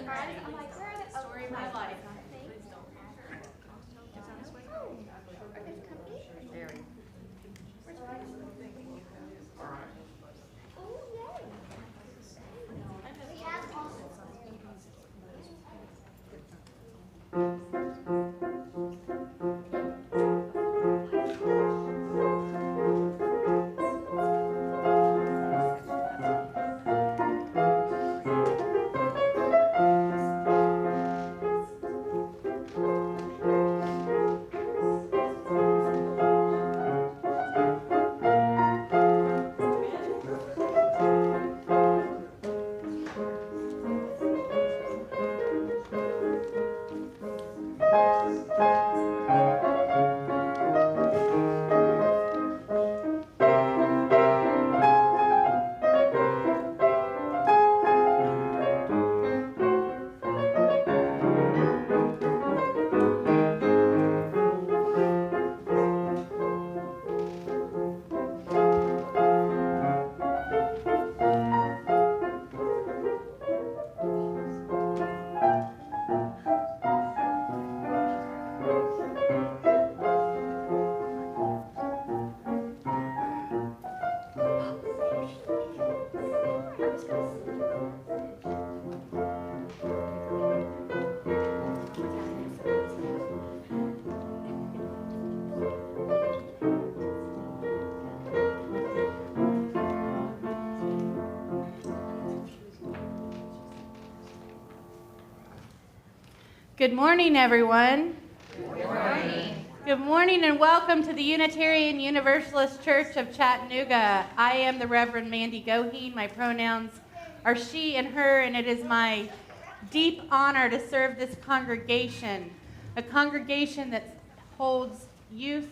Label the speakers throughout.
Speaker 1: surprised. I'm like, where are the story of my life? Good morning, everyone.
Speaker 2: Good morning.
Speaker 1: Good morning and welcome to the Unitarian Universalist Church of Chattanooga. I am the Reverend Mandy Goheen. My pronouns are she and her, and it is my deep honor to serve this congregation, a congregation that holds youth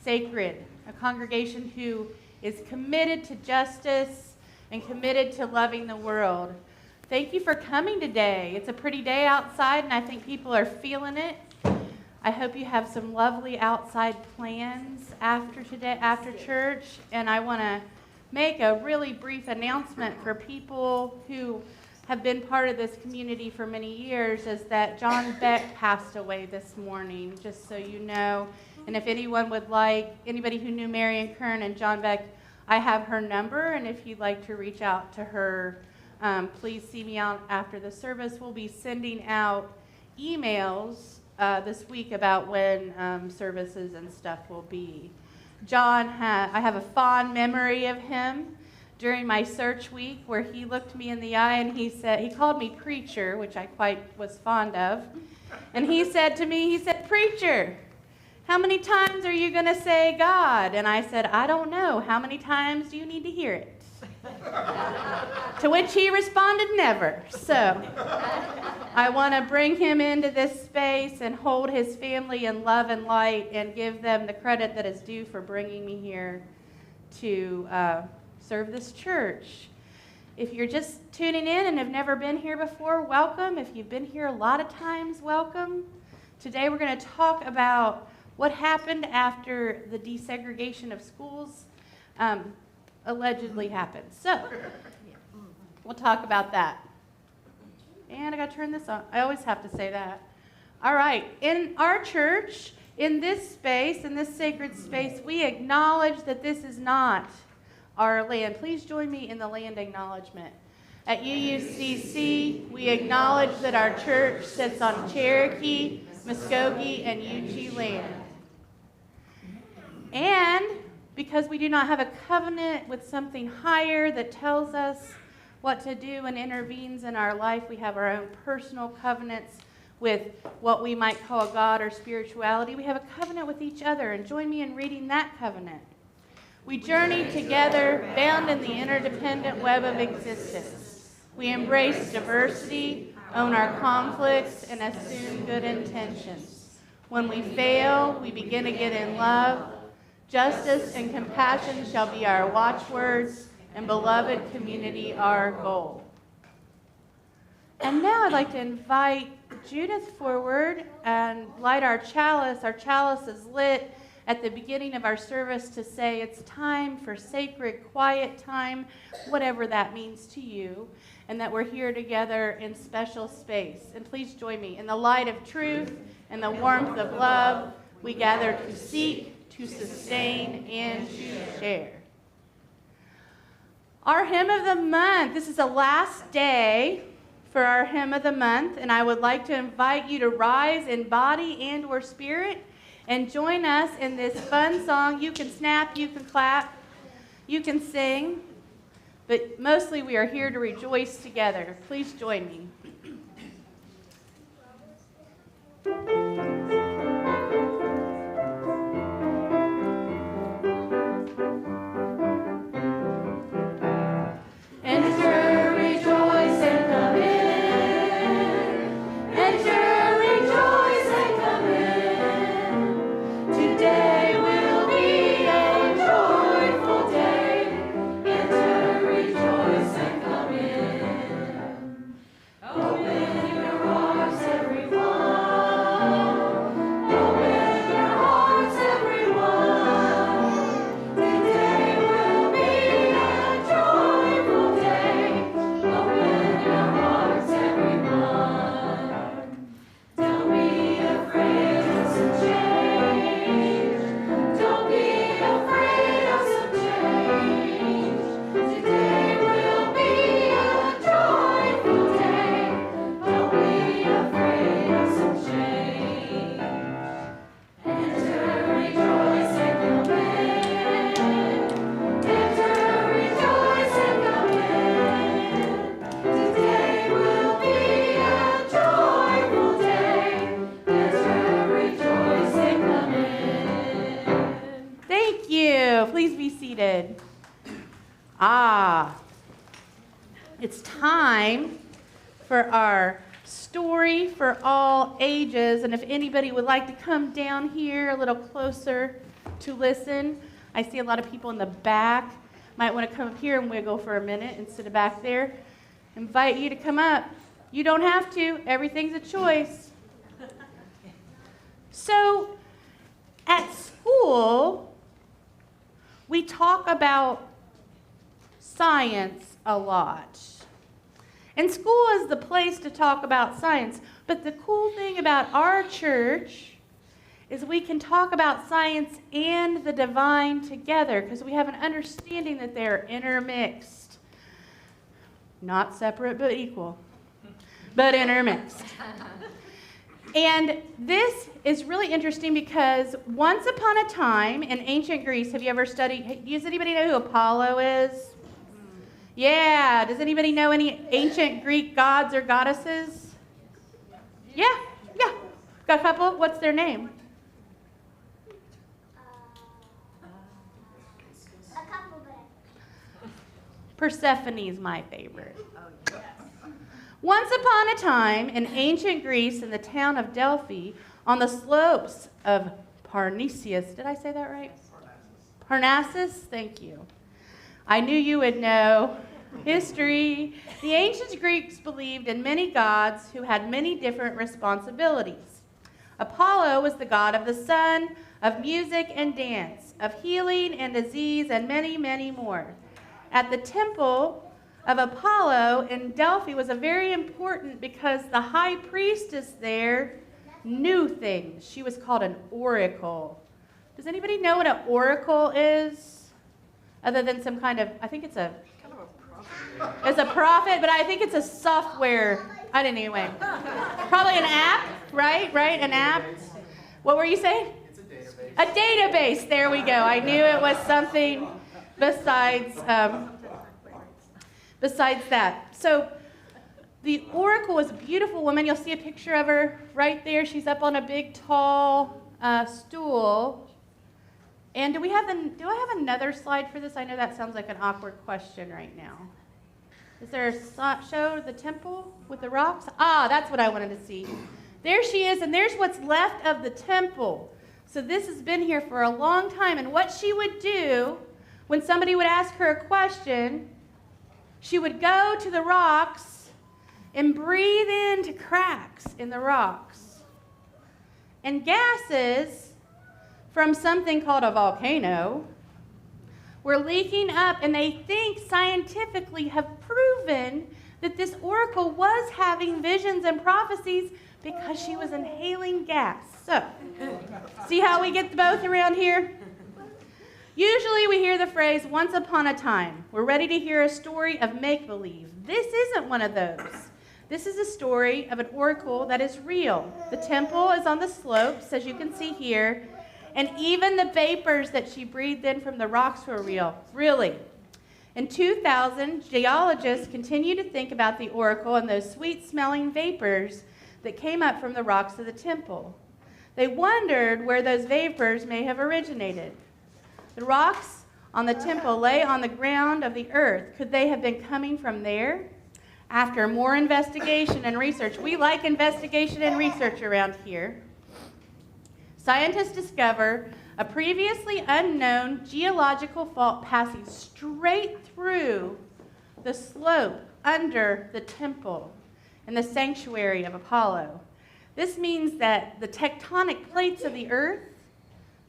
Speaker 1: sacred, a congregation who is committed to justice and committed to loving the world. Thank you for coming today. It's a pretty day outside, and I think people are feeling it. I hope you have some lovely outside plans after today, after church, and I want to make a really brief announcement for people who have been part of this community for many years, is that John Beck passed away this morning, just so you know. And if anyone would like, anybody who knew Marion Kern and John Beck, I have her number, and if you'd like to reach out to her, please see me out after the service. We'll be sending out emails this week about when services and stuff will be. I have a fond memory of him during my search week where he looked me in the eye and he called me preacher, which I quite was fond of. And he said to me, "Preacher, how many times are you going to say God?" And I said, "I don't know. How many times do you need to hear it?" To which he responded, "Never." So I want to bring him into this space and hold his family in love and light and give them the credit that is due for bringing me here to serve this church. If you're just tuning in and have never been here before, welcome. If you've been here a lot of times, welcome. Today we're going to talk about what happened after the desegregation of schools allegedly happened. So we'll talk about that. And I got to turn this on. I always have to say that. All right. In our church, in this space, in this sacred space, we acknowledge that this is not our land. Please join me in the land acknowledgement. At UUCC, we acknowledge that our church sits on Cherokee, Muskogee, and Yuchi land. And because we do not have a covenant with something higher that tells us what to do and intervenes in our life, we have our own personal covenants with what we might call God or spirituality. We have a covenant with each other, and join me in reading that covenant. We journey together, bound in the interdependent web of existence. We embrace diversity, own our conflicts, and assume good intentions. When we fail, we begin again in love. Justice and compassion shall be our watchwords, and beloved community our goal. And now I'd like to invite Judith forward and light our chalice. Our chalice is lit at the beginning of our service to say it's time for sacred, quiet time, whatever that means to you. and that we're here together in special space. And please join me. In the light of truth and the warmth of love, we gather to seek, to sustain, and to share. Our hymn of the month. This is the last day for our hymn of the month, and I would like to invite you to rise in body and or spirit and join us in this fun song. You can snap, you can clap, you can sing, but mostly we are here to rejoice together. Please join me. It's time for our story for all ages, and if anybody would like to come down here a little closer to listen, I see a lot of people in the back. Might want to come up here and wiggle for a minute instead of back there. Invite you to come up. You don't have to. Everything's a choice. So, at school, we talk about science a lot. And school is the place to talk about science. But the cool thing about our church is we can talk about science and the divine together because we have an understanding that they're intermixed. Not separate but equal, but intermixed. And this is really interesting because once upon a time in ancient Greece, have you ever studied, does anybody know who Apollo is? Yeah, does anybody know any ancient Greek gods or goddesses? Yeah. Got a couple? What's their name?
Speaker 3: A couple, but
Speaker 1: Persephone's my favorite. Once upon a time in ancient Greece in the town of Delphi, on the slopes of Parnassus, did I say that right? Parnassus, thank you. I knew you would know history. The ancient Greeks believed in many gods who had many different responsibilities. Apollo was the god of the sun, of music and dance, of healing and disease, and many, many more. At the temple of Apollo in Delphi was a very important because the high priestess there knew things. She was called an oracle. Does anybody know what an oracle is? Other than some kind of, I think it's a prophet, but I think it's a software. I didn't anyway. Probably an app, right? An app. What were you saying?
Speaker 4: It's a database.
Speaker 1: A database. There we go. I knew it was something besides that. So the oracle was a beautiful woman. You'll see a picture of her right there. She's up on a big, tall stool. And do I have another slide for this? I know that sounds like an awkward question right now. Is there a show of the temple with the rocks? Ah, that's what I wanted to see. There she is, and there's what's left of the temple. So this has been here for a long time. And what she would do when somebody would ask her a question, she would go to the rocks and breathe into cracks in the rocks. And gases from something called a volcano were leaking up, and they think scientifically have proven that this oracle was having visions and prophecies because she was inhaling gas. So, see how we get both around here? Usually we hear the phrase, once upon a time. We're ready to hear a story of make-believe. This isn't one of those. This is a story of an oracle that is real. The temple is on the slopes, as you can see here, and even the vapors that she breathed in from the rocks were real. Really. In 2000, geologists continue to think about the oracle and those sweet-smelling vapors that came up from the rocks of the temple. They wondered where those vapors may have originated. The rocks on the temple lay on the ground of the earth. Could they have been coming from there? After more investigation and research, we like investigation and research around here, scientists discover a previously unknown geological fault passing straight through the slope under the temple in the sanctuary of Apollo. This means that the tectonic plates of the earth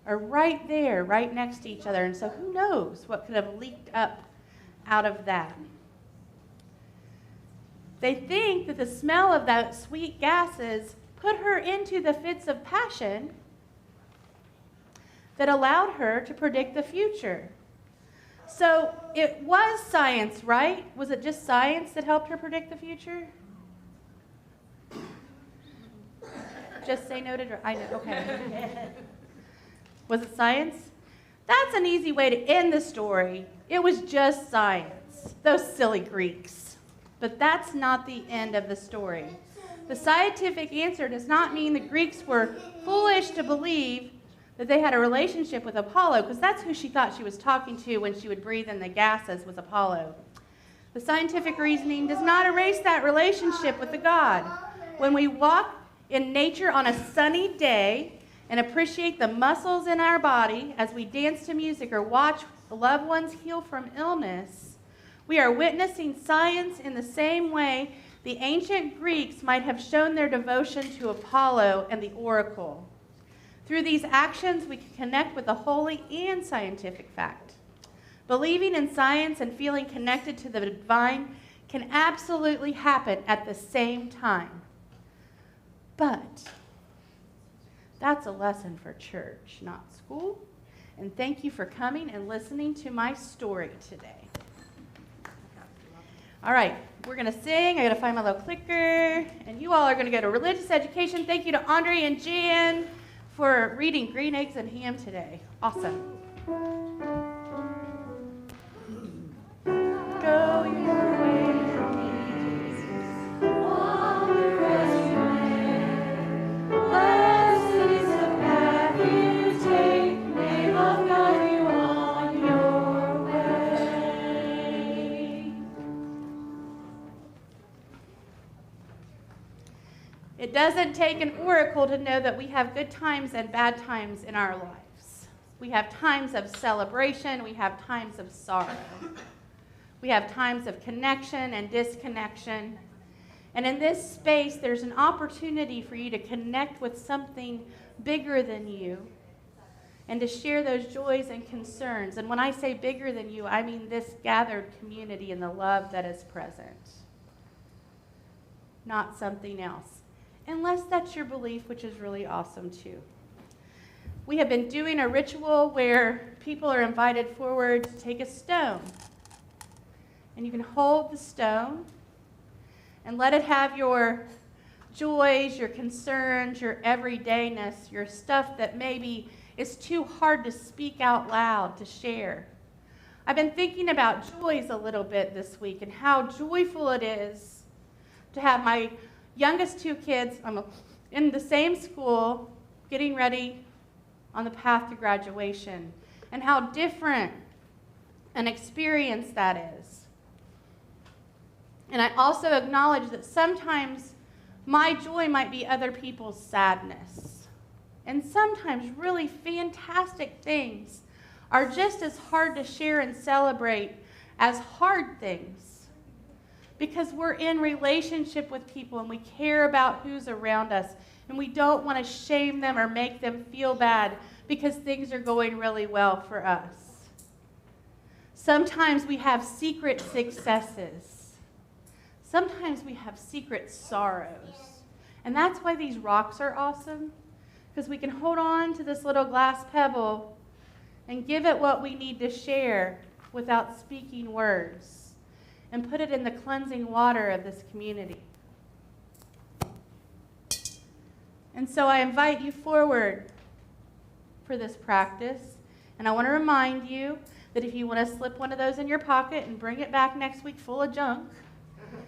Speaker 1: are right there, right next to each other. And so who knows what could have leaked up out of that. They think that the smell of that sweet gases put her into the fits of passion that allowed her to predict the future. So it was science, right? Was it just science that helped her predict the future? Just say no to drugs. I know, okay. Was it science? That's an easy way to end the story. It was just science. Those silly Greeks. But that's not the end of the story. The scientific answer does not mean the Greeks were foolish to believe that they had a relationship with Apollo, because that's who she thought she was talking to when she would breathe in the gases, was Apollo. The scientific reasoning does not erase that relationship with the god. When we walk in nature on a sunny day and appreciate the muscles in our body as we dance to music or watch loved ones heal from illness, we are witnessing science in the same way the ancient Greeks might have shown their devotion to Apollo and the oracle. Through these actions, we can connect with the holy and scientific fact. Believing in science and feeling connected to the divine can absolutely happen at the same time. But that's a lesson for church, not school. And thank you for coming and listening to my story today. All right, we're going to sing. I got to find my little clicker. And you all are going to go to religious education. Thank you to Andre and Jan for reading Green Eggs and Ham today. Awesome. Go your way, Jesus. All the rest you wear. Blessed is the path you take. May love guide you on your way. It doesn't take an oracle to know that we have good times and bad times in our lives. We have times of celebration. We have times of sorrow. We have times of connection and disconnection. And in this space, there's an opportunity for you to connect with something bigger than you and to share those joys and concerns. And when I say bigger than you, I mean this gathered community and the love that is present, not something else. Unless that's your belief, which is really awesome too. We have been doing a ritual where people are invited forward to take a stone. And you can hold the stone and let it have your joys, your concerns, your everydayness, your stuff that maybe is too hard to speak out loud, to share. I've been thinking about joys a little bit this week and how joyful it is to have my youngest two kids in the same school getting ready on the path to graduation, and how different an experience that is. And I also acknowledge that sometimes my joy might be other people's sadness. And sometimes really fantastic things are just as hard to share and celebrate as hard things. Because we're in relationship with people and we care about who's around us. And we don't want to shame them or make them feel bad because things are going really well for us. Sometimes we have secret successes. sometimes we have secret sorrows. And that's why these rocks are awesome, because we can hold on to this little glass pebble and give it what we need to share without speaking words, and put it in the cleansing water of this community. And so I invite you forward for this practice. And I want to remind you that if you want to slip one of those in your pocket and bring it back next week full of junk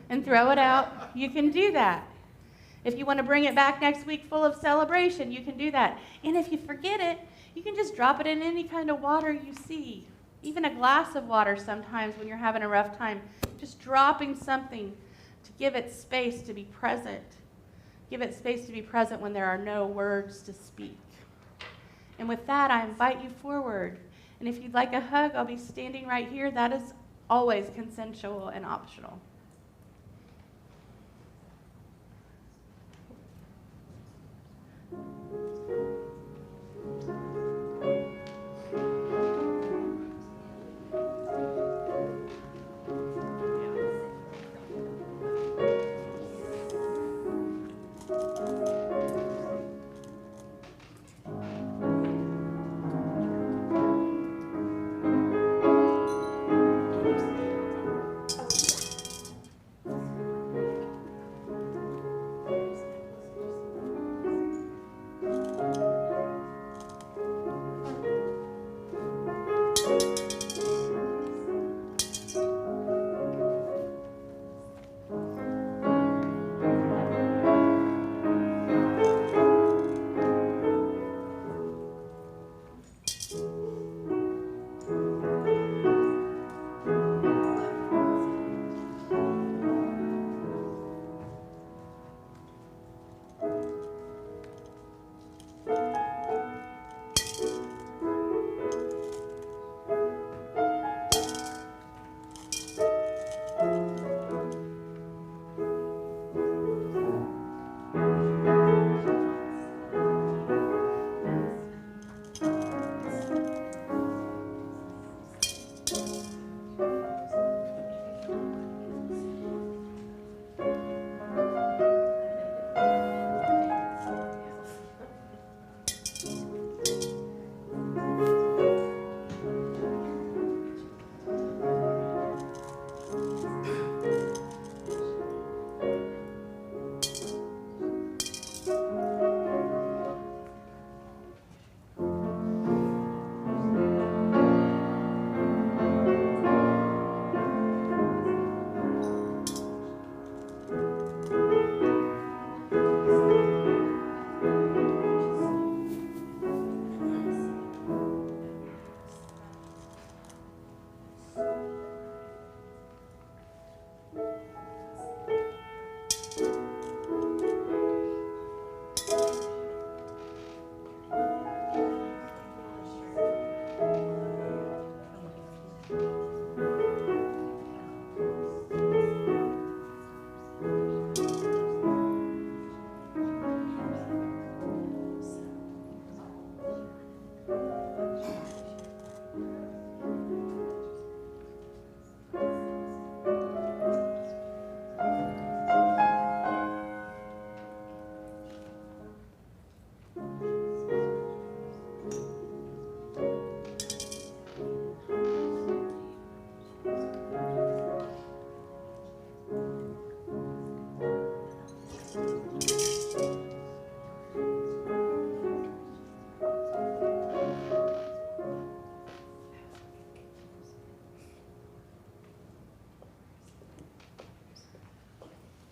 Speaker 1: and throw it out, you can do that. If you want to bring it back next week full of celebration, you can do that. And if you forget it, you can just drop it in any kind of water you see. Even a glass of water sometimes when you're having a rough time. Just dropping something to give it space to be present. Give it space to be present when there are no words to speak. And with that, I invite you forward. And if you'd like a hug, I'll be standing right here. That is always consensual and optional.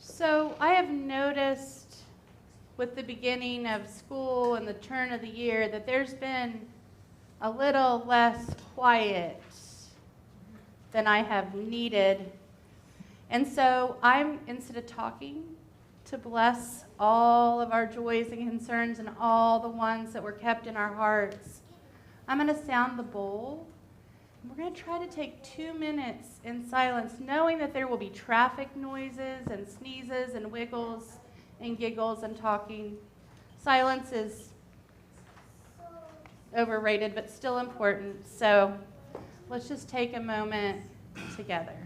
Speaker 1: So I have noticed with the beginning of school and the turn of the year that there's been a little less quiet than I have needed. And so I'm, instead of talking to bless all of our joys and concerns and all the ones that were kept in our hearts, I'm going to sound the bowl. We're going to try to take 2 minutes in silence, knowing that there will be traffic noises and sneezes and wiggles and giggles and talking. Silence is overrated, but still important. So let's just take a moment together.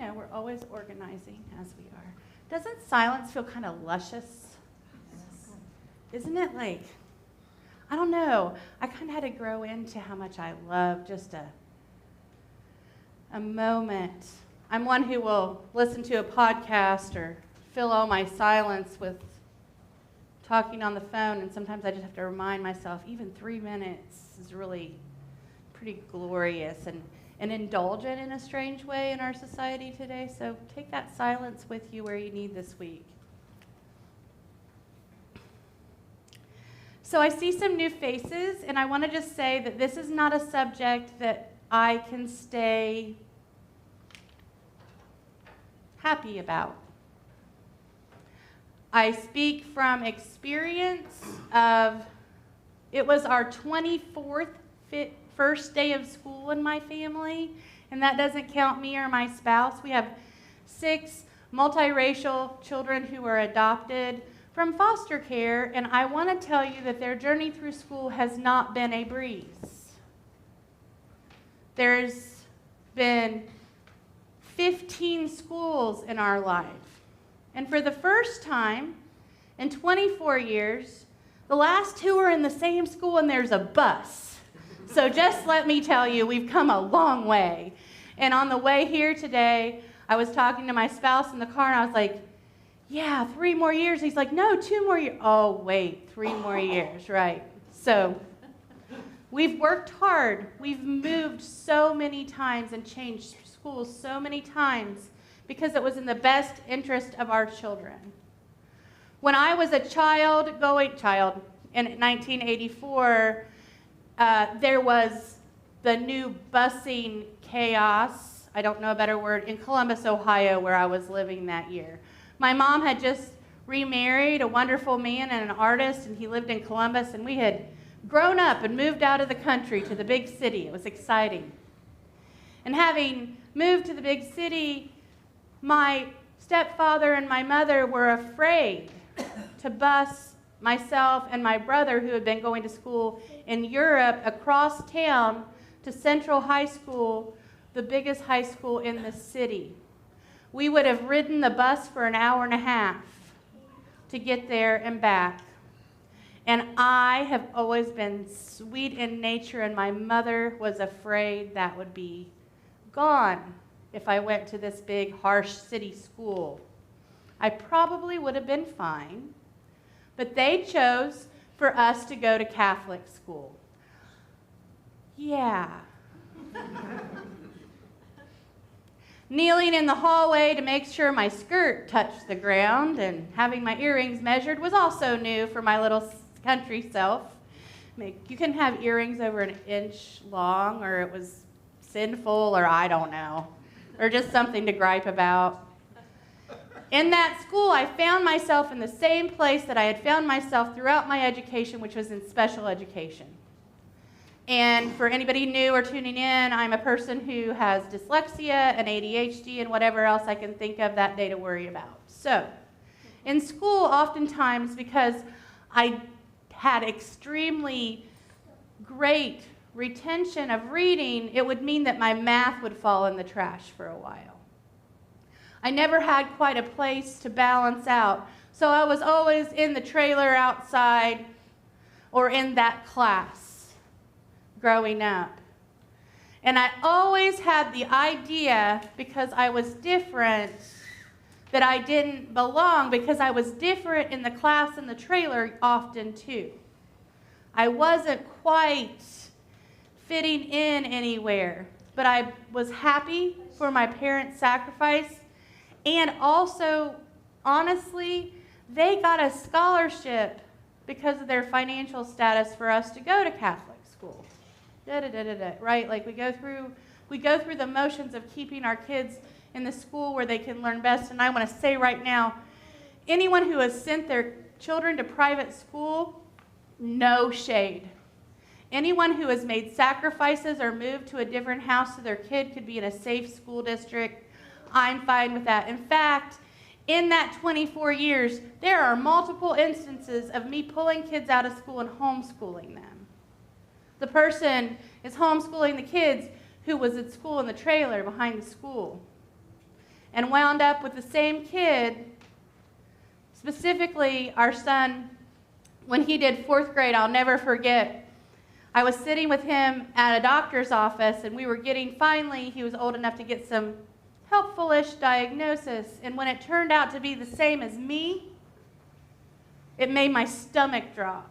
Speaker 1: we're always organizing as we are. Doesn't silence feel kind of luscious? Isn't it like, I don't know. I kind of had to grow into how much I love just a moment. I'm one who will listen to a podcast or fill all my silence with talking on the phone, and sometimes I just have to remind myself, even 3 minutes is really pretty glorious and indulgent in a strange way in our society today. So take that silence with you where you need this week. So I see some new faces, and I want to just say that this is not a subject that I can stay happy about. I speak from experience of, it was our 24th first day of school in my family, and that doesn't count me or my spouse. We have 6 multiracial children who were adopted from foster care, and I want to tell you that their journey through school has not been a breeze. There's been 15 schools in our life. And for the first time in 24 years, the last 2 are in the same school and there's a bus. So just let me tell you, we've come a long way. And on the way here today, I was talking to my spouse in the car and I was like, yeah, 3 more years. He's like, no, 2 more years. Oh, wait, 3 more years, right. So we've worked hard. We've moved so many times and changed schools so many times because it was in the best interest of our children. When I was a child in 1984, there was the new busing chaos, I don't know a better word, in Columbus, Ohio, where I was living that year. My mom had just remarried a wonderful man and an artist, and he lived in Columbus, and we had grown up and moved out of the country to the big city. It was exciting. And having moved to the big city, my stepfather and my mother were afraid to bus myself and my brother, who had been going to school in Europe, across town to Central High School, the biggest high school in the city. We would have ridden the bus for an hour and a half to get there and back. And I have always been sweet in nature, and my mother was afraid that would be gone if I went to this big, harsh city school. I probably would have been fine, but they chose for us to go to Catholic school. Yeah. Kneeling in the hallway to make sure my skirt touched the ground and having my earrings measured was also new for my little country self. You can have earrings over an inch long, or it was sinful, or I don't know, or just something to gripe about. In that school, I found myself in the same place that I had found myself throughout my education, which was in special education. And for anybody new or tuning in, I'm a person who has dyslexia and ADHD and whatever else I can think of that day to worry about. So, in school, oftentimes, because I had extremely great retention of reading, it would mean that my math would fall in the trash for a while. I never had quite a place to balance out, so I was always in the trailer outside or in that class growing up. And I always had the idea, because I was different, that I didn't belong, because I was different in the class and the trailer often too. I wasn't quite fitting in anywhere, but I was happy for my parents' sacrifice, and also, honestly, they got a scholarship because of their financial status for us to go to Catholic school. Right? Like we go through the motions of keeping our kids in the school where they can learn best. And I want to say right now, anyone who has sent their children to private school, no shade. Anyone who has made sacrifices or moved to a different house so their kid could be in a safe school district, I'm fine with that. In fact, in that 24 years, there are multiple instances of me pulling kids out of school and homeschooling them. The person is homeschooling the kids who was at school in the trailer behind the school. and wound up with the same kid, specifically our son, when he did 4th grade. I'll never forget. I was sitting with him at a doctor's office, and we were finally, he was old enough to get some helpful-ish diagnosis. And when it turned out to be the same as me, it made my stomach drop.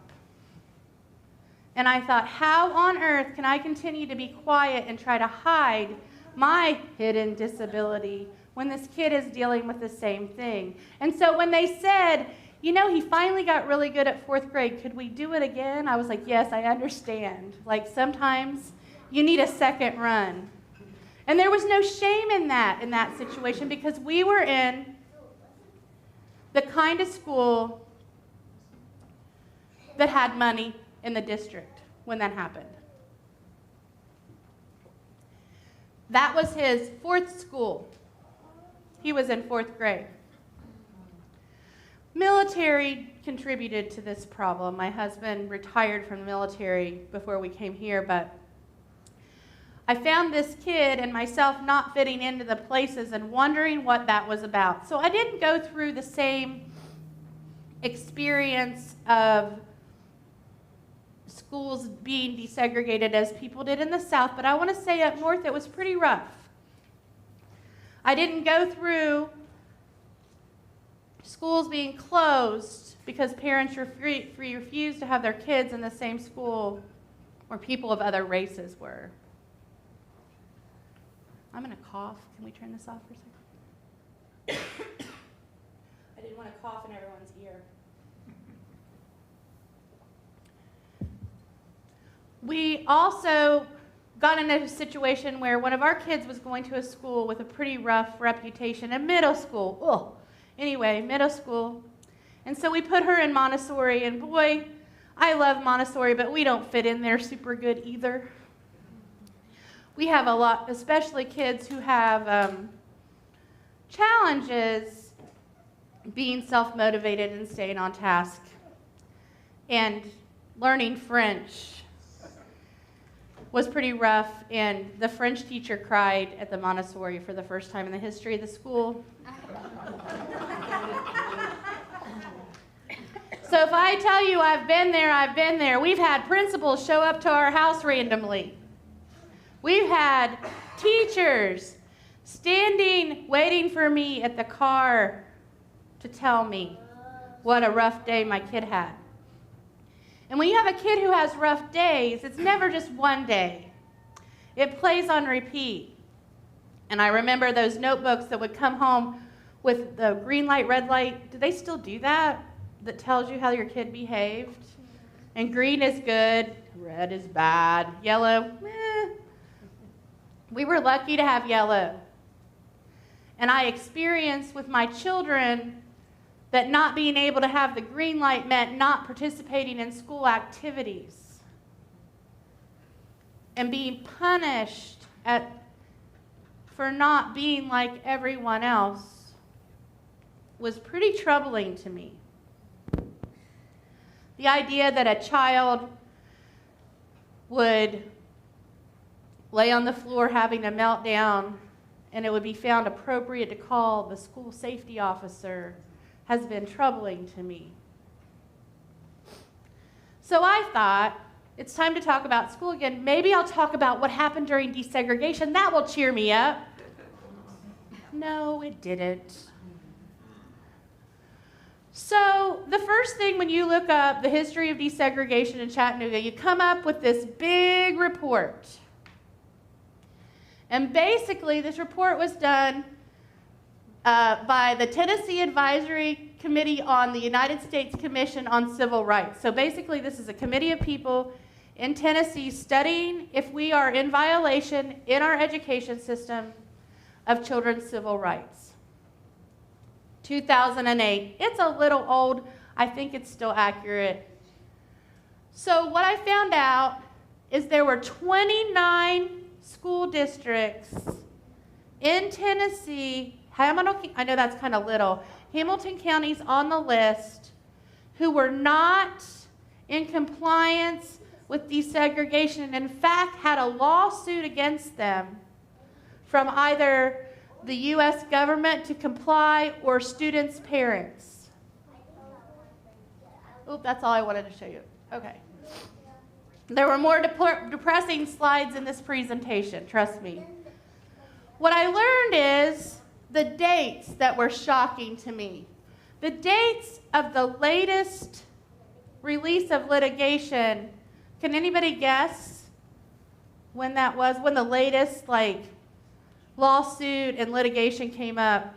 Speaker 1: And I thought, how on earth can I continue to be quiet and try to hide my hidden disability when this kid is dealing with the same thing? And so when they said, you know, he finally got really good at 4th grade, could we do it again? I was like, yes, I understand. Like, sometimes you need a second run. And there was no shame in that situation, because we were in the kind of school that had money in the district when that happened. That was his 4th school. He was in 4th grade. Military contributed to this problem. My husband retired from the military before we came here, but I found this kid and myself not fitting into the places and wondering what that was about. So I didn't go through the same experience of schools being desegregated as people did in the South, but I want to say up north it was pretty rough. I didn't go through schools being closed because parents refused to have their kids in the same school where people of other races were. I'm going to cough. Can we turn this off for a second? I didn't want to cough in everyone's ear. We also got in a situation where one of our kids was going to a school with a pretty rough reputation, a middle school. Ugh. Anyway, middle school. And so we put her in Montessori, and boy, I love Montessori, but we don't fit in there super good either. We have a lot, especially kids who have challenges being self-motivated and staying on task. And learning French was pretty rough, and the French teacher cried at the Montessori for the first time in the history of the school. So if I tell you I've been there, I've been there. We've had principals show up to our house randomly. We've had teachers standing, waiting for me at the car to tell me what a rough day my kid had. And when you have a kid who has rough days, it's never just one day. It plays on repeat. And I remember those notebooks that would come home with the green light, red light. Do they still do that? That tells you how your kid behaved? And green is good, red is bad, yellow, eh. We were lucky to have yellow. And I experienced with my children that not being able to have the green light meant not participating in school activities and being punished for not being like everyone else was pretty troubling to me. The idea that a child would lay on the floor having a meltdown and it would be found appropriate to call the school safety officer has been troubling to me. So I thought, it's time to talk about school again. Maybe I'll talk about what happened during desegregation. That will cheer me up. No, it didn't. So the first thing when you look up the history of desegregation in Chattanooga, you come up with this big report. And basically, this report was done by the Tennessee Advisory Committee on the United States Commission on Civil Rights. So basically, this is a committee of people in Tennessee studying if we are in violation in our education system of children's civil rights. 2008. It's a little old. I think it's still accurate. So what I found out is there were 29 school districts in Tennessee, I know that's kind of little, Hamilton County's on the list, who were not in compliance with desegregation and in fact had a lawsuit against them from either the U.S. government to comply, or students' parents? Oop, that's all I wanted to show you. Okay. There were more depressing slides in this presentation, trust me. What I learned is the dates that were shocking to me. The dates of the latest release of litigation, can anybody guess when that was? When the latest lawsuit and litigation came up?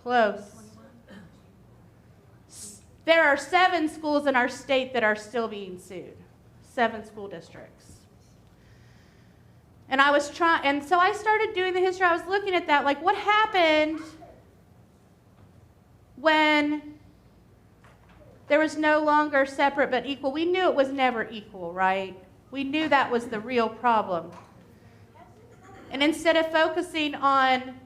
Speaker 1: Close. There are 7 schools in our state that are still being sued. 7 school districts. And so I started doing the history. I was looking at that, what happened when there was no longer separate but equal? We knew it was never equal, right? We knew that was the real problem. And instead of focusing on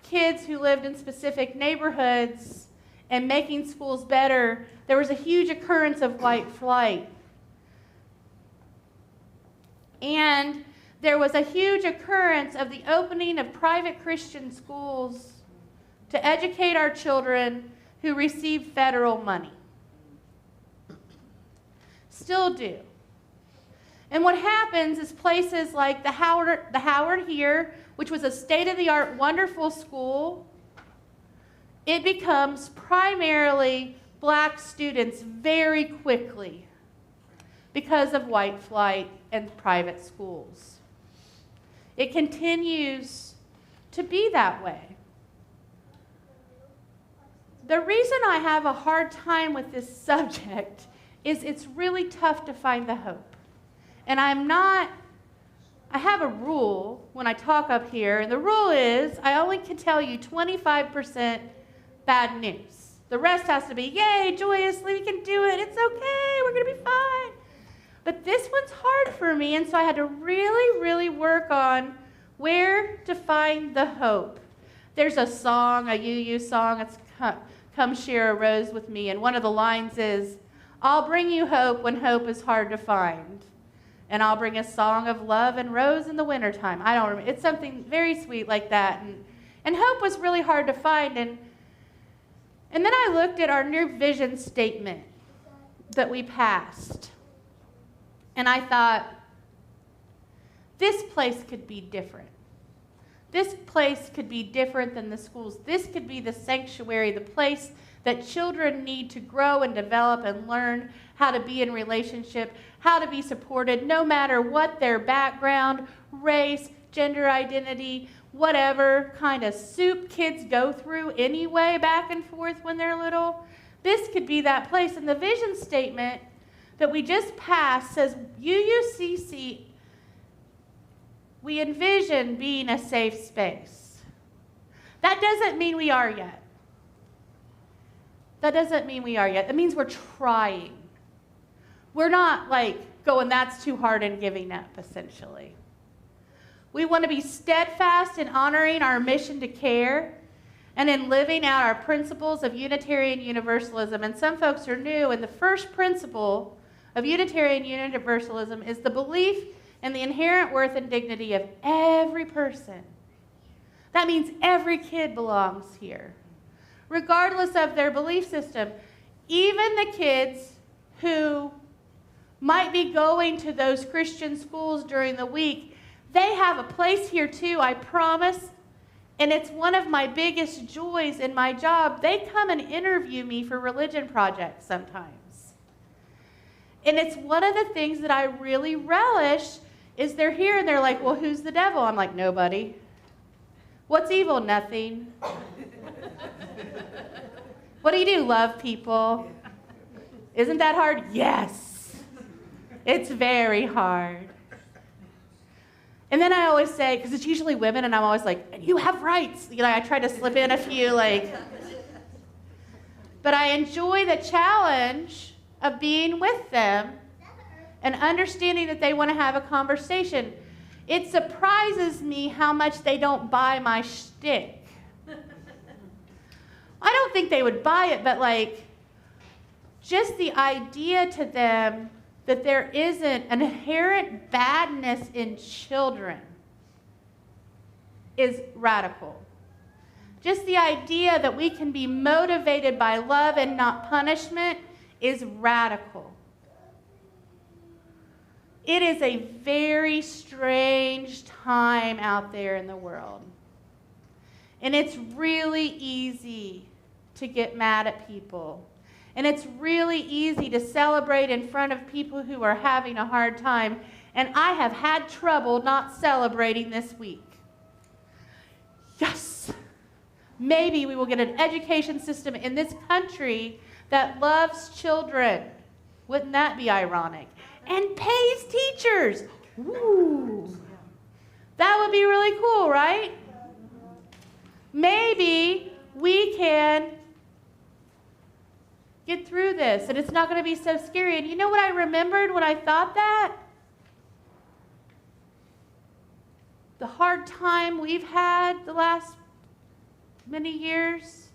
Speaker 1: kids who lived in specific neighborhoods and making schools better, there was a huge occurrence of white flight. And there was a huge occurrence of the opening of private Christian schools to educate our children who receive federal money. Still do. And what happens is places like the Howard here, which was a state-of-the-art, wonderful school, it becomes primarily black students very quickly because of white flight and private schools. It continues to be that way. The reason I have a hard time with this subject is it's really tough to find the hope. And I have a rule when I talk up here, and the rule is I only can tell you 25% bad news. The rest has to be, yay, joyously, we can do it, it's okay, we're going to be fine. But this one's hard for me, and so I had to really, really work on where to find the hope. There's a song, a UU song, it's Come Share a Rose with Me, and one of the lines is, I'll bring you hope when hope is hard to find. And I'll bring a song of love and rose in the wintertime. I don't remember. It's something very sweet like that. And hope was really hard to find. And then I looked at our new vision statement that we passed. And I thought, this place could be different. This place could be different than the schools. This could be the sanctuary, the place that children need to grow and develop and learn how to be in relationship, how to be supported, no matter what their background, race, gender identity, whatever kind of soup kids go through anyway, back and forth when they're little. This could be that place. And the vision statement that we just passed says, UUCC, we envision being a safe space. That doesn't mean we are yet. That doesn't mean we are yet. It means we're trying. We're not going, that's too hard and giving up, essentially. We want to be steadfast in honoring our mission to care and in living out our principles of Unitarian Universalism. And some folks are new, and the first principle of Unitarian Universalism is the belief in the inherent worth and dignity of every person. That means every kid belongs here, regardless of their belief system. Even the kids who might be going to those Christian schools during the week, they have a place here too, I promise. And it's one of my biggest joys in my job. They come and interview me for religion projects sometimes. And it's one of the things that I really relish is they're here and they're like, well, who's the devil? I'm like, nobody. What's evil? Nothing. What do you do? Love people. Isn't that hard? Yes. It's very hard. And then I always say, because it's usually women, and I'm always like, and you have rights. I try to slip in a few, But I enjoy the challenge of being with them and understanding that they want to have a conversation. It surprises me how much they don't buy my shtick. I don't think they would buy it, but just the idea to them that there isn't an inherent badness in children. is radical. Just the idea that we can be motivated by love and not punishment is radical. It is a very strange time out there in the world. And it's really easy to get mad at people. And it's really easy to celebrate in front of people who are having a hard time. And I have had trouble not celebrating this week. Yes! Maybe we will get an education system in this country that loves children. Wouldn't that be ironic? And pays teachers. Ooh. That would be really cool, right? Maybe we can get through this and it's not going to be so scary. And you know what I remembered when I thought that? The hard time we've had the last many years,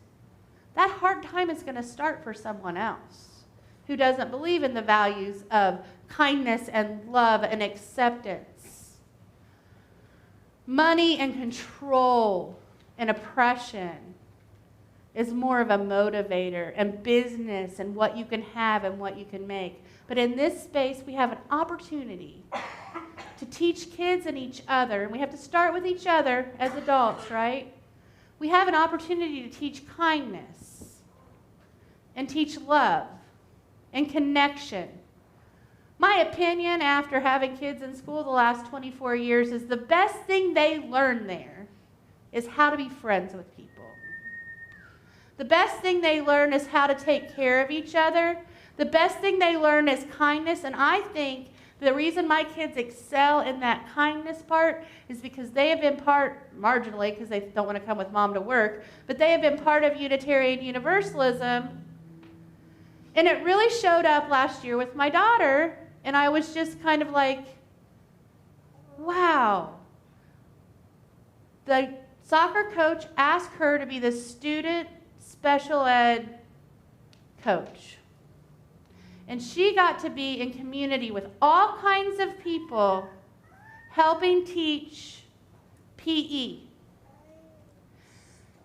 Speaker 1: that hard time is going to start for someone else who doesn't believe in the values of kindness and love and acceptance. Money and control and oppression is more of a motivator, and business and what you can have and what you can make. But in this space, we have an opportunity to teach kids and each other, and we have to start with each other as adults, right? We have an opportunity to teach kindness and teach love and connection. My opinion, after having kids in school the last 24 years, is the best thing they learn there is how to be friends with people. The best thing they learn is how to take care of each other. The best thing they learn is kindness, and I think the reason my kids excel in that kindness part is because they have been part, marginally, because they don't want to come with mom to work, but they have been part of Unitarian Universalism. And it really showed up last year with my daughter, and I was just kind of like, wow. The soccer coach asked her to be the student special ed coach. And she got to be in community with all kinds of people helping teach PE.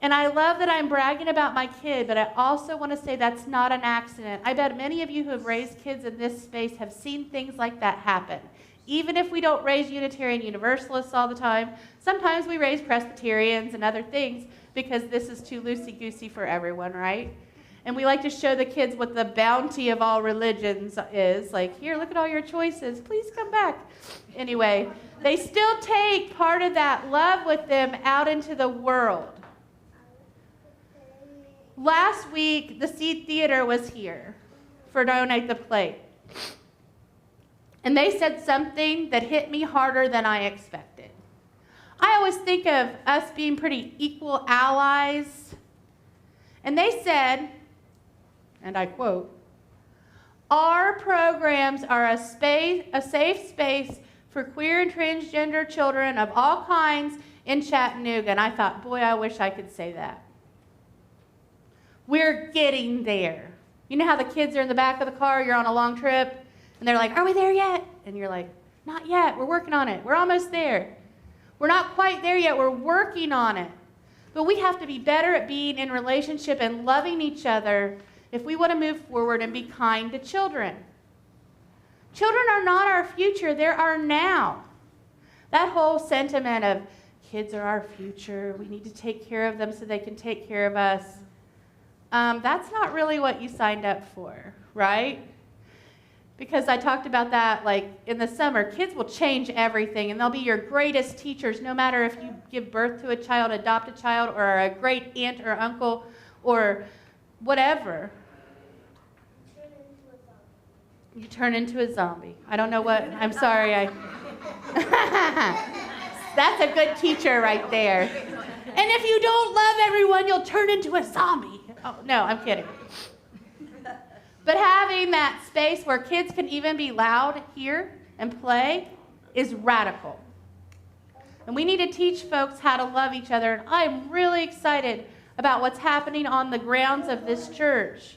Speaker 1: And I love that I'm bragging about my kid, but I also want to say that's not an accident. I bet many of you who have raised kids in this space have seen things like that happen. Even if we don't raise Unitarian Universalists all the time, sometimes we raise Presbyterians and other things because this is too loosey-goosey for everyone, right? And we like to show the kids what the bounty of all religions is. Like, here, look at all your choices. Please come back. Anyway, they still take part of that love with them out into the world. Last week, the Seed Theater was here for Donate the Plate. And they said something that hit me harder than I expected. I always think of us being pretty equal allies. And they said, and I quote, "Our programs are a safe space for queer and transgender children of all kinds in Chattanooga." And I thought, boy, I wish I could say that. We're getting there. You know how the kids are in the back of the car, you're on a long trip, and they're like, "Are we there yet?" And you're like, "Not yet, we're working on it. We're almost there. We're not quite there yet, we're working on it." But we have to be better at being in relationship and loving each other if we want to move forward and be kind to children. Children are not our future, they're our now. That whole sentiment of kids are our future, we need to take care of them so they can take care of us, that's not really what you signed up for, right? Because I talked about that like in the summer. Kids will change everything, and they'll be your greatest teachers no matter if you give birth to a child, adopt a child, or are a great aunt or uncle or whatever. You turn into a zombie. I don't know what, I'm sorry. That's a good teacher right there. And if you don't love everyone, you'll turn into a zombie. Oh, no, I'm kidding. But having that space where kids can even be loud here and play is radical. And we need to teach folks how to love each other. And I'm really excited about what's happening on the grounds of this church.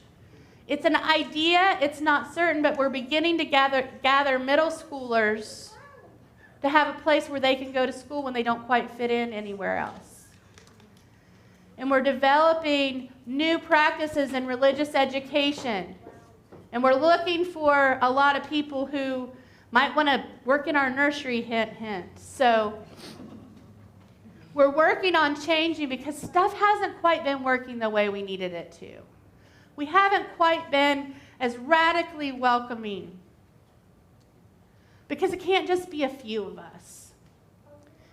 Speaker 1: It's an idea, it's not certain, but we're beginning to gather middle schoolers to have a place where they can go to school when they don't quite fit in anywhere else. And we're developing new practices in religious education. And we're looking for a lot of people who might want to work in our nursery, hint, hint. So we're working on changing because stuff hasn't quite been working the way we needed it to. We haven't quite been as radically welcoming because it can't just be a few of us.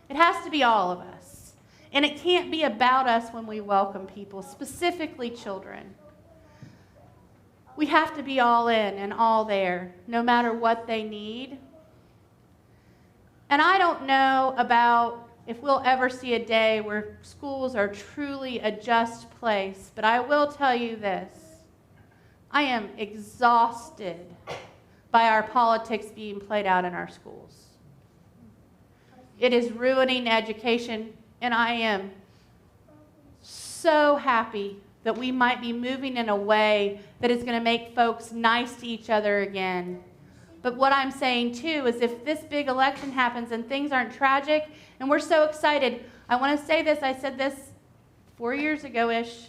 Speaker 1: It has to be all of us. And it can't be about us when we welcome people, specifically children. We have to be all in and all there, no matter what they need. And I don't know about if we'll ever see a day where schools are truly a just place, but I will tell you this. I am exhausted by our politics being played out in our schools. It is ruining education, and I am so happy that we might be moving in a way that is going to make folks nice to each other again. But what I'm saying too is if this big election happens and things aren't tragic, and we're so excited, I want to say this, I said this 4 years ago-ish,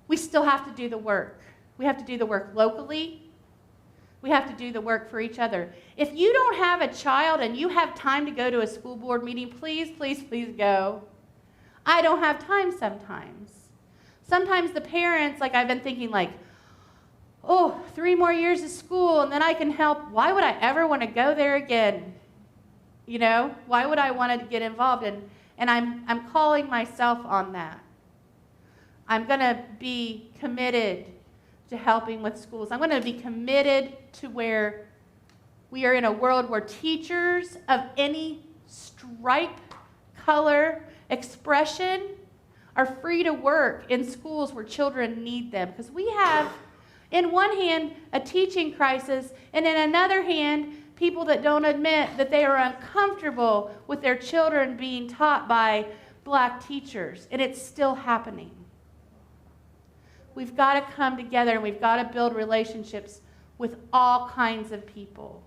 Speaker 1: we still have to do the work. We have to do the work locally. We have to do the work for each other. If you don't have a child and you have time to go to a school board meeting, please, please, please go. I don't have time sometimes. Sometimes the parents, like I've been thinking like, oh, 3 more years of school and then I can help. Why would I ever want to go there again? You know, why would I want to get involved? And I'm calling myself on that. I'm going to be committed to helping with schools. I'm going to be committed to where we are in a world where teachers of any stripe, color, expression are free to work in schools where children need them. Because we have, in one hand, a teaching crisis, and in another hand, people that don't admit that they are uncomfortable with their children being taught by black teachers. And it's still happening. We've got to come together and we've got to build relationships with all kinds of people.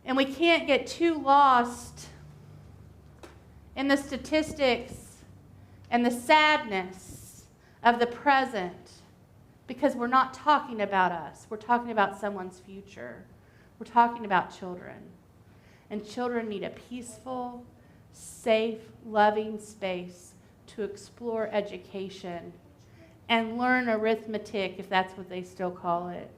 Speaker 1: And we can't get too lost in the statistics and the sadness of the present because we're not talking about us. We're talking about someone's future. We're talking about children. And children need a peaceful, safe, loving space to explore education and learn arithmetic, if that's what they still call it.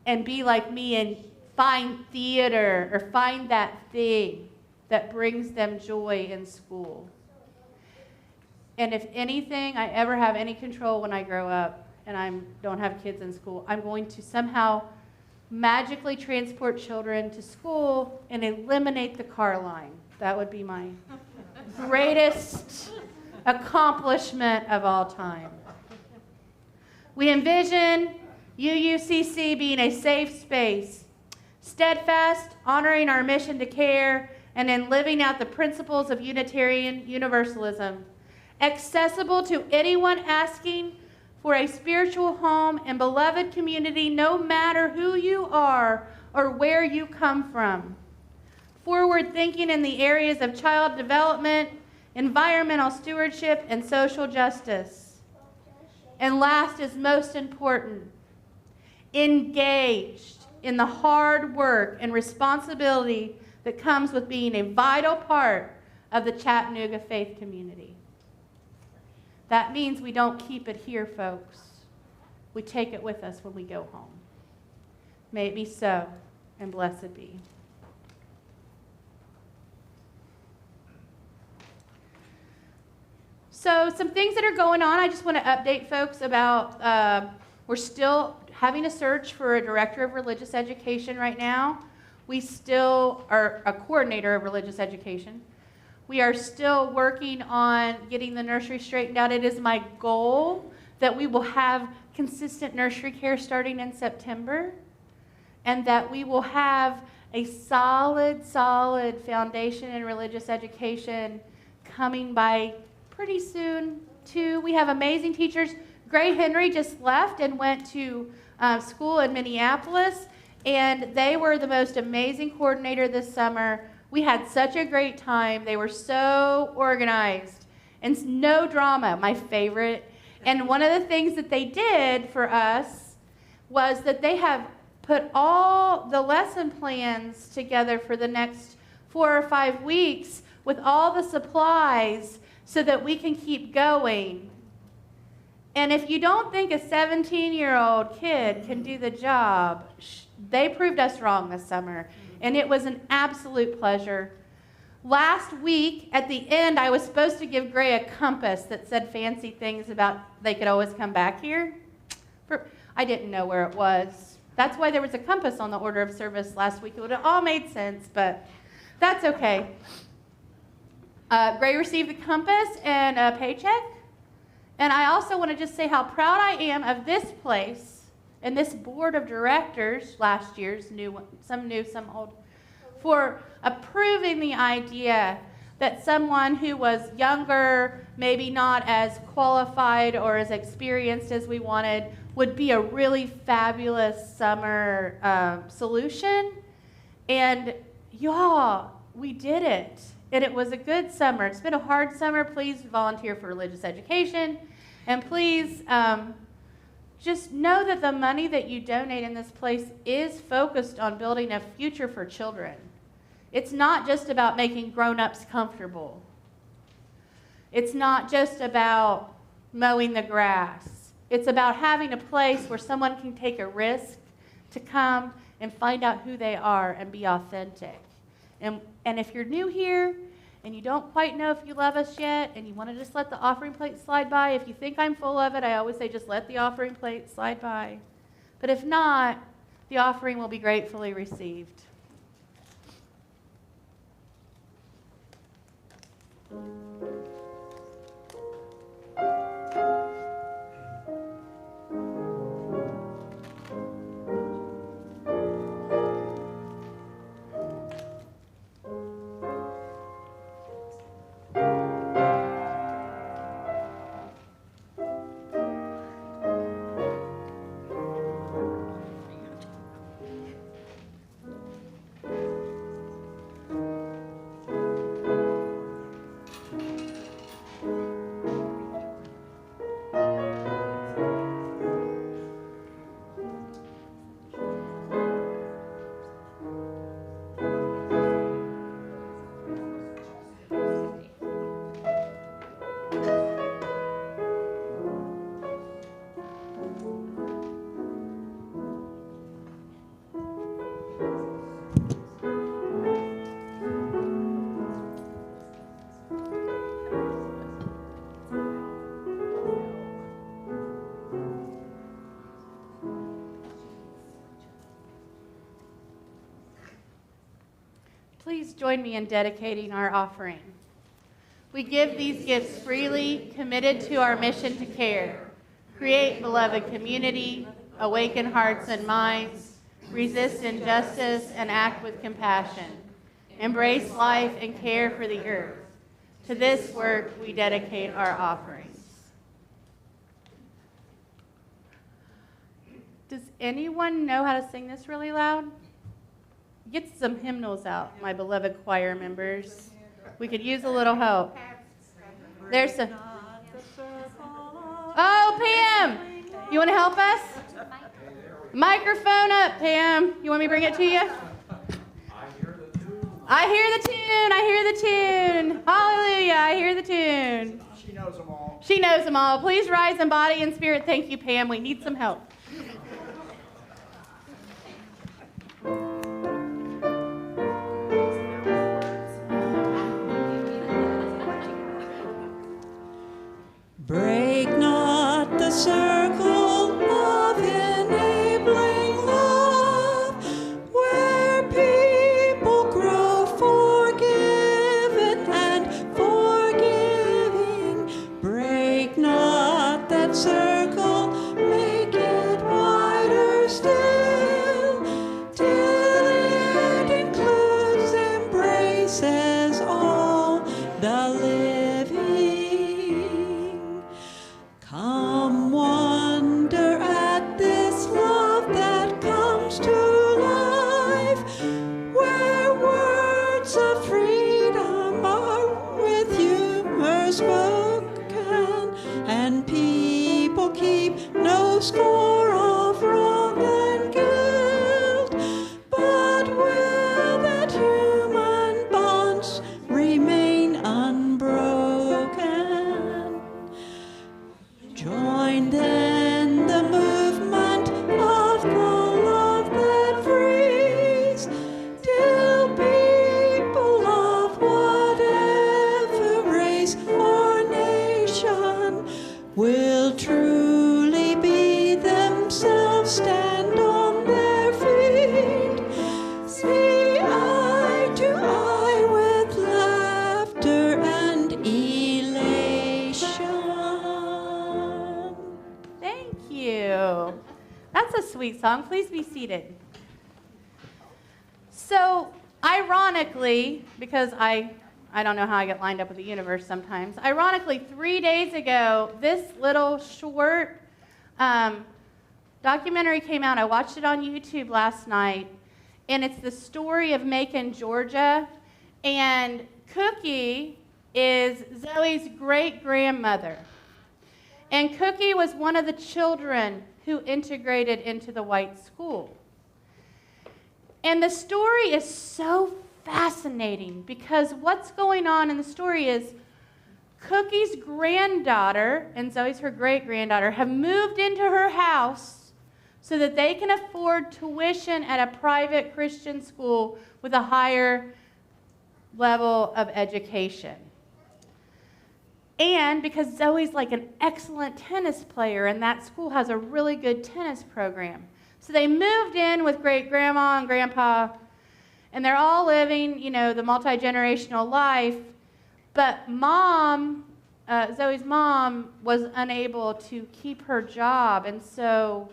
Speaker 1: And be like me and find theater or find that thing that brings them joy in school. And if anything, I ever have any control when I grow up and I don't have kids in school, I'm going to somehow magically transport children to school and eliminate the car line. That would be my greatest accomplishment of all time. We envision UUCC being a safe space, steadfast, honoring our mission to care, and in living out the principles of Unitarian Universalism, accessible to anyone asking for a spiritual home and beloved community, no matter who you are or where you come from. Forward thinking in the areas of child development, environmental stewardship, and social justice. And last is most important, engaged in the hard work and responsibility that comes with being a vital part of the Chattanooga faith community. That means we don't keep it here, folks. We take it with us when we go home. May it be so, and blessed be. So some things that are going on, I just want to update folks about, we're still having a search for a director of religious education right now. We still are a coordinator of religious education. We are still working on getting the nursery straightened out. It is my goal that we will have consistent nursery care starting in September, and that we will have a solid foundation in religious education coming by pretty soon, too. We have amazing teachers. Gray Henry just left and went to school in Minneapolis, And they were the most amazing coordinator this summer. We had such a great time. They were so organized and no drama, my favorite. And one of the things that they did for us was that they have put all the lesson plans together for the next 4 or 5 weeks with all the supplies so that we can keep going. And if you don't think a 17-year-old kid can do the job, they proved us wrong this summer. And it was an absolute pleasure. Last week, at the end, I was supposed to give Gray a compass that said fancy things about they could always come back here. I didn't know where it was. That's why there was a compass on the order of service last week. It would have all made sense, but that's okay. Gray received the compass and a paycheck. And I also want to just say how proud I am of this place and this board of directors, last year's, some new, some old, for approving the idea that someone who was younger, maybe not as qualified or as experienced as we wanted, would be a really fabulous summer solution. And y'all, we did it. And it was a good summer. It's been a hard summer. Please volunteer for religious education. And please just know that the money that you donate in this place is focused on building a future for children. It's not just about making grown-ups comfortable. It's not just about mowing the grass. It's about having a place where someone can take a risk to come and find out who they are and be authentic. And if you're new here and you don't quite know if you love us yet and you want to just let the offering plate slide by, if you think I'm full of it, I always say just let the offering plate slide by. But if not, the offering will be gratefully received. Please join me in dedicating our offering. We give these gifts freely, committed to our mission to care, create beloved community, awaken hearts and minds, resist injustice, and act with compassion, embrace life and care for the earth. To this work, we dedicate our offerings. Does anyone know how to sing this really loud? Get some hymnals out, my beloved choir members. We could use a little help. There's some. Oh, Pam, you want to help us? Microphone up, Pam. You want me to bring it to you? I hear the tune. I hear the tune. Hallelujah. I hear the tune.
Speaker 4: She knows them all.
Speaker 1: She knows them all. Please rise in body and spirit. Thank you, Pam. We need some help.
Speaker 2: Break not the circle of enabling love, where people grow forgiven and forgiving. Break not that circle, make it wider still, till it includes, embraces all the living. are spoken, and people keep no score of wrong and guilt. But will that human bonds remain unbroken? Join then the movement of the love that frees, till people of whatever race or nation will truly be themselves, stand on their feet, see eye to eye with laughter and elation.
Speaker 1: Thank you. That's a sweet song. Please be seated. So, ironically, because I don't know how I get lined up with the universe sometimes. Ironically, 3 days ago, this little short documentary came out. I watched it on YouTube last night, and it's the story of Macon, Georgia. And Cookie is Zoe's great-grandmother. And Cookie was one of the children who integrated into the white school. And the story is so fascinating because what's going on in the story is Cookie's granddaughter, and Zoe's her great-granddaughter, have moved into her house so that they can afford tuition at a private Christian school with a higher level of education. And because Zoe's like an excellent tennis player, and that school has a really good tennis program. So they moved in with great-grandma and grandpa, and they're all living, the multi-generational life. But Zoe's mom was unable to keep her job, and so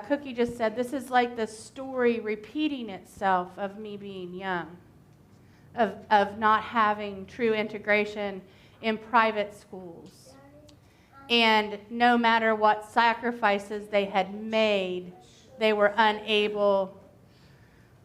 Speaker 1: Cookie just said, this is like the story repeating itself of me being young, of not having true integration in private schools. And no matter what sacrifices they had made, they were unable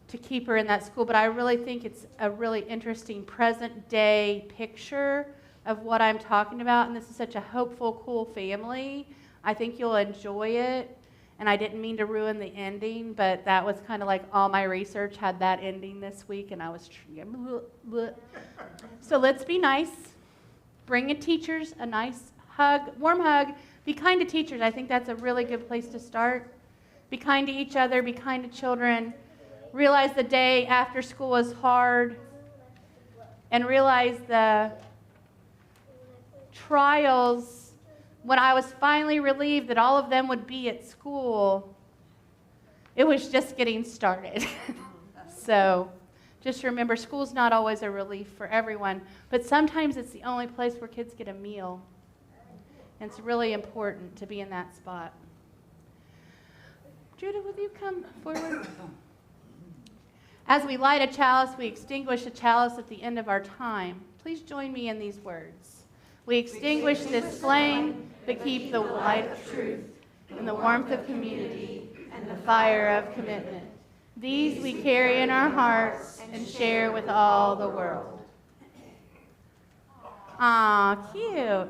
Speaker 1: to keep her in that school. But I really think it's a really interesting present-day picture of what I'm talking about. And this is such a hopeful, cool family. I think you'll enjoy it. And I didn't mean to ruin the ending, but that was kind of like all my research had that ending this week, and I was... So let's be nice. Bring your teachers a nice hug, warm hug. Be kind to teachers. I think that's a really good place to start. Be kind to each other. Be kind to children. Realize the day after school was hard. And realize the trials when I was finally relieved that all of them would be at school. It was just getting started. So just remember, school's not always a relief for everyone, but sometimes it's the only place where kids get a meal. And it's really important to be in that spot. Judah, will you come forward? As we light a chalice, we extinguish a chalice at the end of our time. Please join me in these words. We extinguish this flame, but keep the light of truth and the warmth of community and the fire of commitment. These we carry in our hearts and share with all the world. Aw, cute.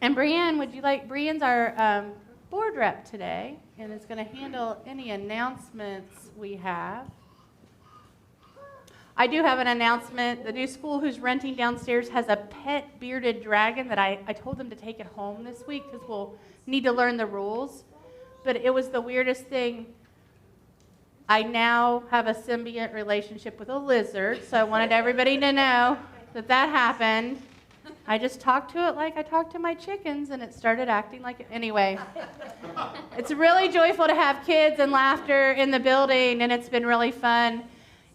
Speaker 1: And Brienne's our board rep today and is going to handle any announcements we have. I do have an announcement. The new school who's renting downstairs has a pet bearded dragon that I told them to take it home this week because we'll need to learn the rules. But it was the weirdest thing. I now have a symbiont relationship with a lizard, so I wanted everybody to know that happened. I just talked to it like I talk to my chickens, and it started acting like it. Anyway, it's really joyful to have kids and laughter in the building, and it's been really fun.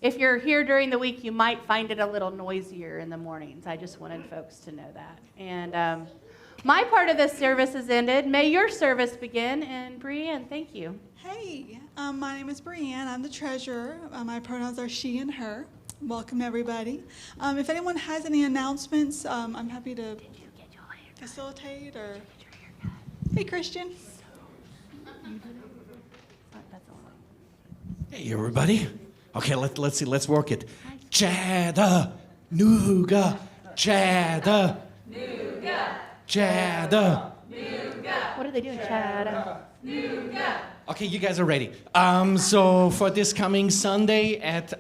Speaker 1: If you're here during the week, you might find it a little noisier in the mornings. I just wanted folks to know that. And my part of this service has ended. May your service begin. And Brienne, thank you.
Speaker 4: Hey, my name is Brienne. I'm the treasurer. My pronouns are she and her. Welcome, everybody. If anyone has any announcements, I'm happy to facilitate or... Hey, Christian.
Speaker 5: Hey, everybody. Okay, let's see. Let's work it. Chattanooga. Chattanooga, Chattanooga.
Speaker 1: What are they doing, Chad?
Speaker 5: Okay, you guys are ready. So for this coming Sunday at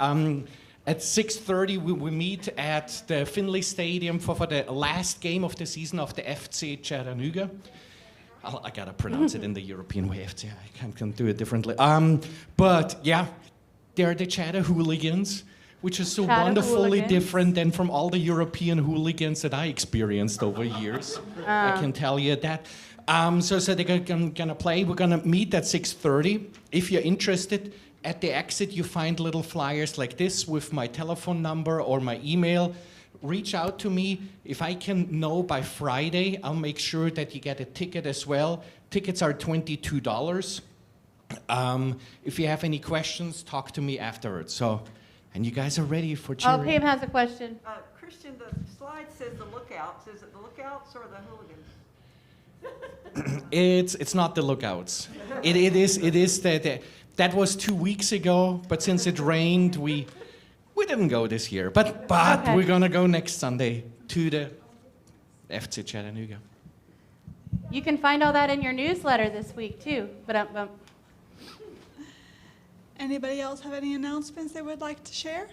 Speaker 5: 6:30, we meet at the Finley Stadium for the last game of the season of the FC Chattanooga. I gotta pronounce it in the European way. FC, I can't do it differently. But yeah, they're the Chattahooligans, which is so wonderfully different than from all the European hooligans that I experienced over years. I can tell you that. So they're gonna play. We're gonna meet at 6:30. If you're interested, at the exit you find little flyers like this with my telephone number or my email. Reach out to me. If I can know by Friday, I'll make sure that you get a ticket as well. Tickets are $22. If you have any questions, talk to me afterwards. So, and you guys are ready for cheering.
Speaker 1: Oh, Pam has a question.
Speaker 2: Christian, the slide says the Lookouts. Is it the Lookouts or the Hooligans?
Speaker 5: It's not the Lookouts. It is that was 2 weeks ago, but since it rained, we didn't go this year. But
Speaker 1: Okay.
Speaker 5: we're gonna go next Sunday to the FC Chattanooga.
Speaker 1: You can find all that in your newsletter this week, too.
Speaker 4: Anybody else have any announcements they would like to share?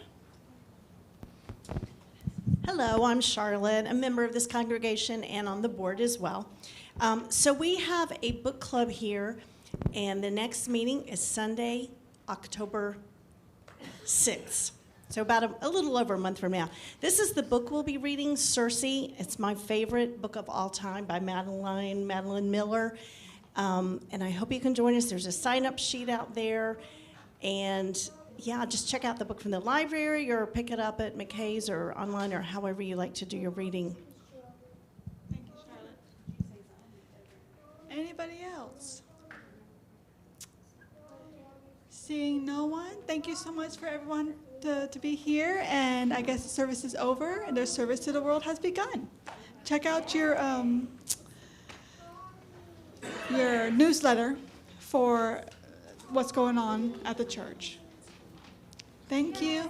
Speaker 6: Hello, I'm Charlotte, a member of this congregation and on the board as well. So we have a book club here, and the next meeting is Sunday, October 6th. So about a little over a month from now. This is the book we'll be reading, Circe. It's my favorite book of all time by Madeline Miller. And I hope you can join us. There's a sign-up sheet out there. And yeah, just check out the book from the library or pick it up at McKay's or online or however you like to do your reading.
Speaker 4: Thank you, Charlotte. Anybody else? Seeing no one, thank you so much for everyone to be here. And I guess the service is over and their service to the world has begun. Check out your newsletter for what's going on at the church. Thank you.